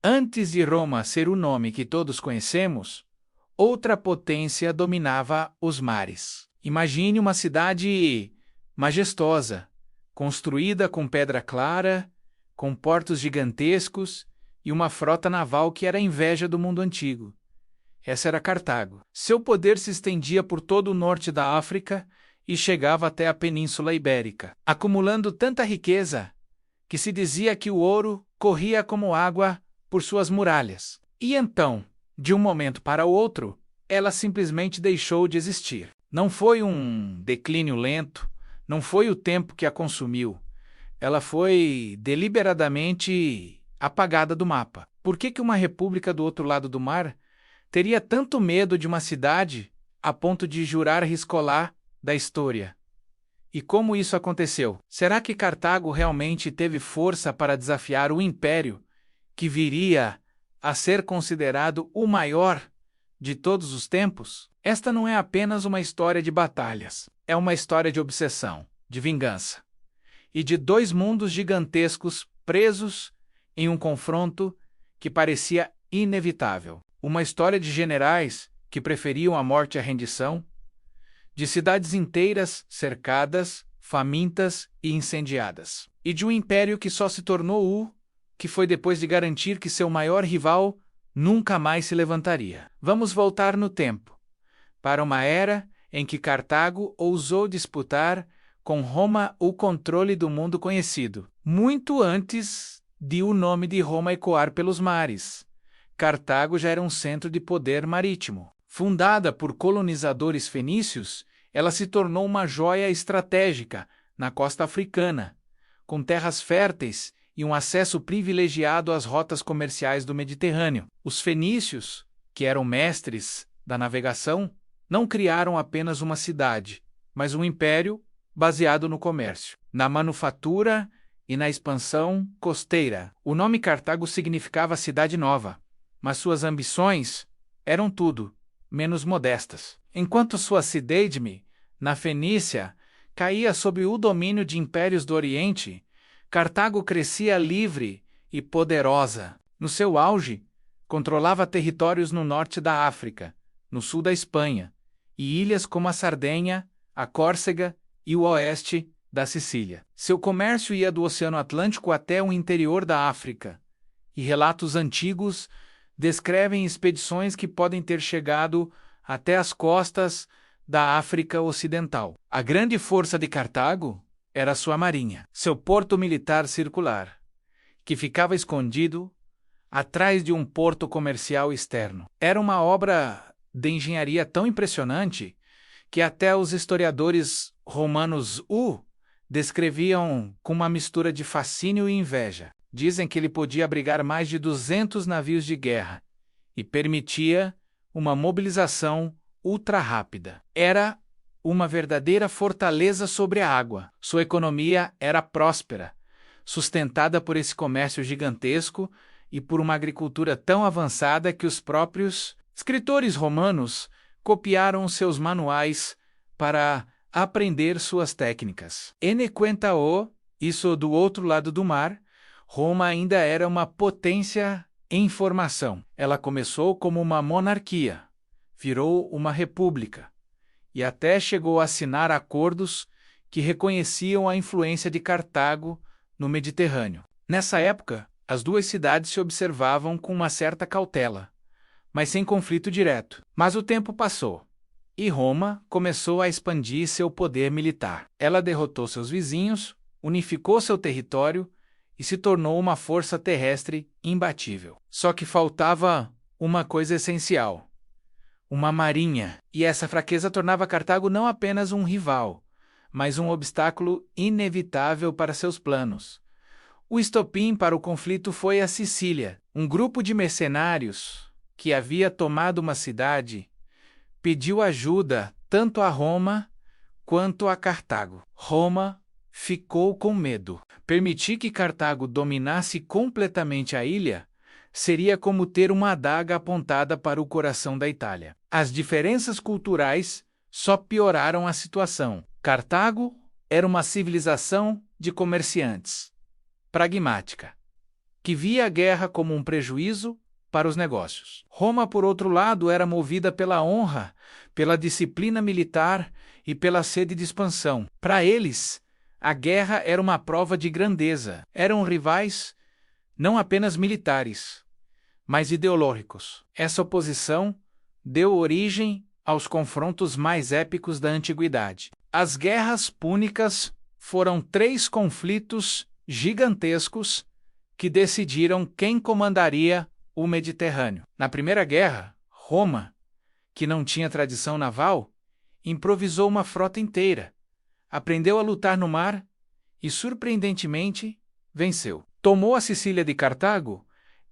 Antes de Roma ser o nome que todos conhecemos, outra potência dominava os mares. Imagine uma cidade majestosa, construída com pedra clara, com portos gigantescos e uma frota naval que era a inveja do mundo antigo. Essa era Cartago. Seu poder se estendia por todo o norte da África e chegava até a Península Ibérica, acumulando tanta riqueza que se dizia que o ouro corria como água por suas muralhas. E então, de um momento para o outro, ela simplesmente deixou de existir. Não foi um declínio lento, não foi o tempo que a consumiu. Ela foi deliberadamente apagada do mapa. Por que uma república do outro lado do mar teria tanto medo de uma cidade a ponto de jurar riscolar da história? E como isso aconteceu? Será que Cartago realmente teve força para desafiar o império que viria a ser considerado o maior de todos os tempos? Esta não é apenas uma história de batalhas, é uma história de obsessão, de vingança e de dois mundos gigantescos presos em um confronto que parecia inevitável. Uma história de generais que preferiam a morte à rendição, de cidades inteiras cercadas, famintas e incendiadas, e de um império que só se tornou o que foi depois de garantir que seu maior rival nunca mais se levantaria. Vamos voltar no tempo, para uma era em que Cartago ousou disputar com Roma o controle do mundo conhecido, muito antes de o nome de Roma ecoar pelos mares. Cartago já era um centro de poder marítimo. Fundada por colonizadores fenícios, ela se tornou uma joia estratégica na costa africana, com terras férteis e um acesso privilegiado às rotas comerciais do Mediterrâneo. Os fenícios, que eram mestres da navegação, não criaram apenas uma cidade, mas um império baseado no comércio, na manufatura e na expansão costeira. O nome Cartago significava cidade nova, mas suas ambições eram tudo menos modestas. Enquanto sua cidade, na Fenícia, caía sob o domínio de impérios do Oriente, Cartago crescia livre e poderosa. No seu auge, controlava territórios no norte da África, no sul da Espanha, e ilhas como a Sardenha, a Córcega e o oeste da Sicília. Seu comércio ia do Oceano Atlântico até o interior da África, e relatos antigos descrevem expedições que podem ter chegado até as costas da África Ocidental. A grande força de Cartago era sua marinha, seu porto militar circular, que ficava escondido atrás de um porto comercial externo. Era uma obra de engenharia tão impressionante que até os historiadores romanos o descreviam com uma mistura de fascínio e inveja. Dizem que ele podia abrigar mais de 200 navios de guerra e permitia uma mobilização ultra rápida. Era uma verdadeira fortaleza sobre a água. Sua economia era próspera, sustentada por esse comércio gigantesco e por uma agricultura tão avançada que os próprios escritores romanos copiaram seus manuais para aprender suas técnicas. Isso do outro lado do mar, Roma ainda era uma potência em formação. Ela começou como uma monarquia, virou uma república, e até chegou a assinar acordos que reconheciam a influência de Cartago no Mediterrâneo. Nessa época, as duas cidades se observavam com uma certa cautela, mas sem conflito direto. Mas o tempo passou, e Roma começou a expandir seu poder militar. Ela derrotou seus vizinhos, unificou seu território e se tornou uma força terrestre imbatível. Só que faltava uma coisa essencial: uma marinha. E essa fraqueza tornava Cartago não apenas um rival, mas um obstáculo inevitável para seus planos. O estopim para o conflito foi a Sicília. Um grupo de mercenários que havia tomado uma cidade pediu ajuda tanto a Roma quanto a Cartago. Roma ficou com medo. Permitir que Cartago dominasse completamente a ilha seria como ter uma adaga apontada para o coração da Itália. As diferenças culturais só pioraram a situação. Cartago era uma civilização de comerciantes, pragmática, que via a guerra como um prejuízo para os negócios. Roma, por outro lado, era movida pela honra, pela disciplina militar e pela sede de expansão. Para eles, a guerra era uma prova de grandeza. Eram rivais não apenas militares, mas ideológicos. Essa oposição deu origem aos confrontos mais épicos da antiguidade. As guerras púnicas foram 3 conflitos gigantescos que decidiram quem comandaria o Mediterrâneo. Na Primeira Guerra, Roma, que não tinha tradição naval, improvisou uma frota inteira, aprendeu a lutar no mar e, surpreendentemente, venceu. Tomou a Sicília de Cartago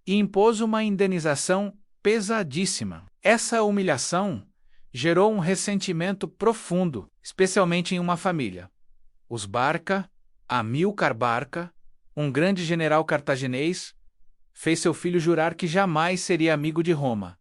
e impôs uma indenização pesadíssima. Essa humilhação gerou um ressentimento profundo, especialmente em uma família. Os Barca, Amílcar Barca, um grande general cartaginês, fez seu filho jurar que jamais seria amigo de Roma.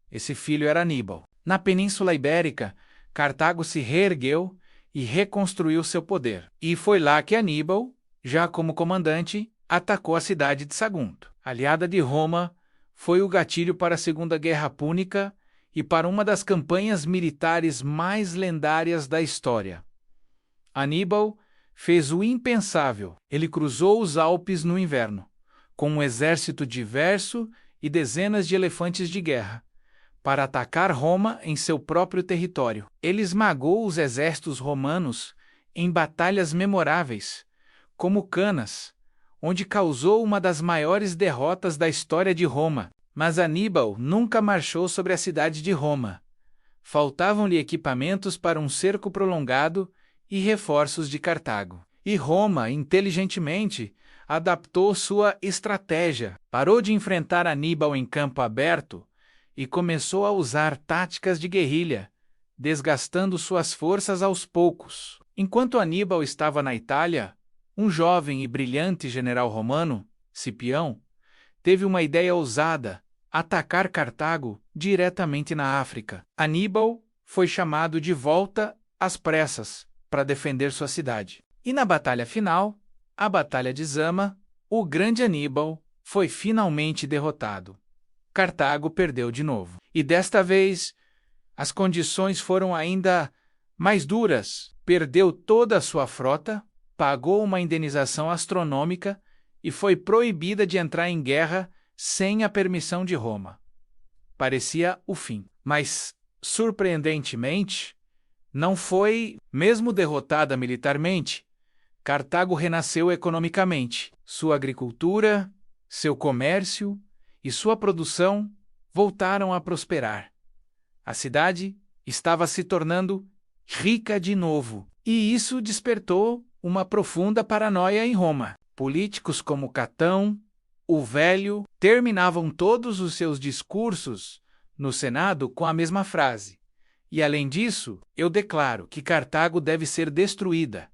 Esse filho era Aníbal. Na Península Ibérica, Cartago se reergueu e reconstruiu seu poder. E foi lá que Aníbal, já como comandante, atacou a cidade de Sagunto. Aliada de Roma, foi o gatilho para a Segunda Guerra Púnica e para uma das campanhas militares mais lendárias da história. Aníbal fez o impensável. Ele cruzou os Alpes no inverno, com um exército diverso e dezenas de elefantes de guerra, para atacar Roma em seu próprio território. Ele esmagou os exércitos romanos em batalhas memoráveis, como Canas, onde causou uma das maiores derrotas da história de Roma. Mas Aníbal nunca marchou sobre a cidade de Roma. Faltavam-lhe equipamentos para um cerco prolongado e reforços de Cartago. E Roma, inteligentemente, adaptou sua estratégia. Parou de enfrentar Aníbal em campo aberto e começou a usar táticas de guerrilha, desgastando suas forças aos poucos. Enquanto Aníbal estava na Itália, um jovem e brilhante general romano, Cipião, teve uma ideia ousada: atacar Cartago diretamente na África. Aníbal foi chamado de volta às pressas para defender sua cidade. E na batalha final, a Batalha de Zama, o grande Aníbal foi finalmente derrotado. Cartago perdeu de novo. E desta vez, as condições foram ainda mais duras. Perdeu toda a sua frota, pagou uma indenização astronômica e foi proibida de entrar em guerra sem a permissão de Roma. Parecia o fim. Mas, surpreendentemente, não foi, mesmo derrotada militarmente, Cartago renasceu economicamente. Sua agricultura, seu comércio e sua produção voltaram a prosperar. A cidade estava se tornando rica de novo, e isso despertou uma profunda paranoia em Roma. Políticos como Catão, o Velho, terminavam todos os seus discursos no Senado com a mesma frase: "E além disso, eu declaro que Cartago deve ser destruída."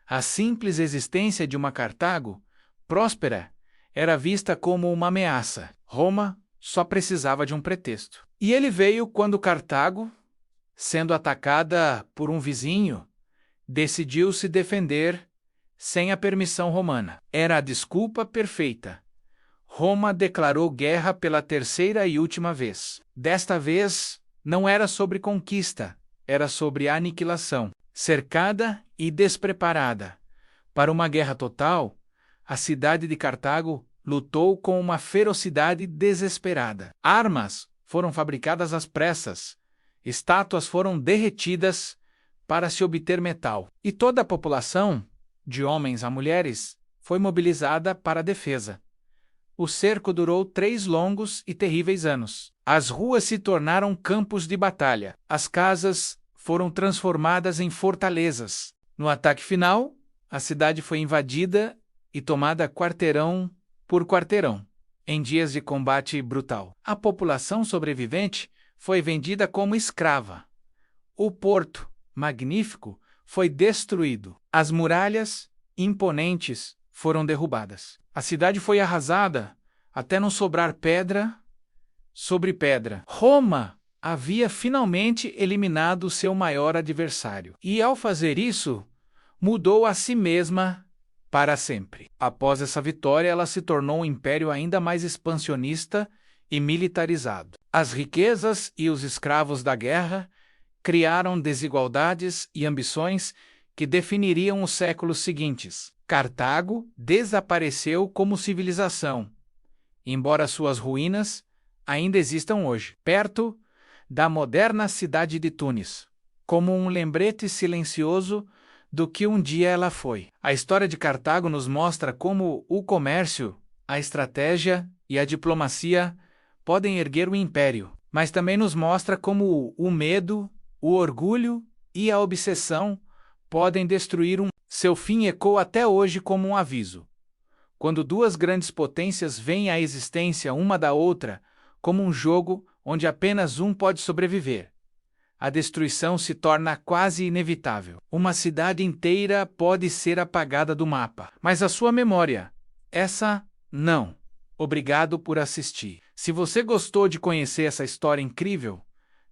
A simples existência de uma Cartago próspera era vista como uma ameaça. Roma só precisava de um pretexto. E ele veio quando Cartago, sendo atacada por um vizinho, decidiu se defender sem a permissão romana. Era a desculpa perfeita. Roma declarou guerra pela terceira e última vez. Desta vez, não era sobre conquista, era sobre aniquilação. Cercada e despreparada para uma guerra total, a cidade de Cartago lutou com uma ferocidade desesperada. Armas foram fabricadas às pressas, estátuas foram derretidas para se obter metal, e toda a população, de homens a mulheres, foi mobilizada para a defesa. O cerco durou 3 longos e terríveis anos. As ruas se tornaram campos de batalha. As casas foram transformadas em fortalezas. No ataque final, a cidade foi invadida e tomada quarteirão por quarteirão, em dias de combate brutal. A população sobrevivente foi vendida como escrava. O porto, magnífico, foi destruído. As muralhas, imponentes, foram derrubadas. A cidade foi arrasada até não sobrar pedra sobre pedra. Roma havia finalmente eliminado seu maior adversário. E ao fazer isso, mudou a si mesma para sempre. Após essa vitória, ela se tornou um império ainda mais expansionista e militarizado. As riquezas e os escravos da guerra criaram desigualdades e ambições que definiriam os séculos seguintes. Cartago desapareceu como civilização, embora suas ruínas ainda existam hoje, perto da moderna cidade de Tunis, como um lembrete silencioso do que um dia ela foi. A história de Cartago nos mostra como o comércio, a estratégia e a diplomacia podem erguer o império, mas também nos mostra como o medo, o orgulho e a obsessão podem destruir um. Seu fim ecoa até hoje como um aviso. Quando duas grandes potências veem a existência uma da outra como um jogo onde apenas um pode sobreviver, a destruição se torna quase inevitável. Uma cidade inteira pode ser apagada do mapa, mas a sua memória, essa não. Obrigado por assistir. Se você gostou de conhecer essa história incrível,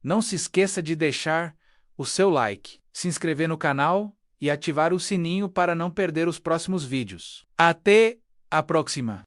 não se esqueça de deixar o seu like, se inscrever no canal e ativar o sininho para não perder os próximos vídeos. Até a próxima!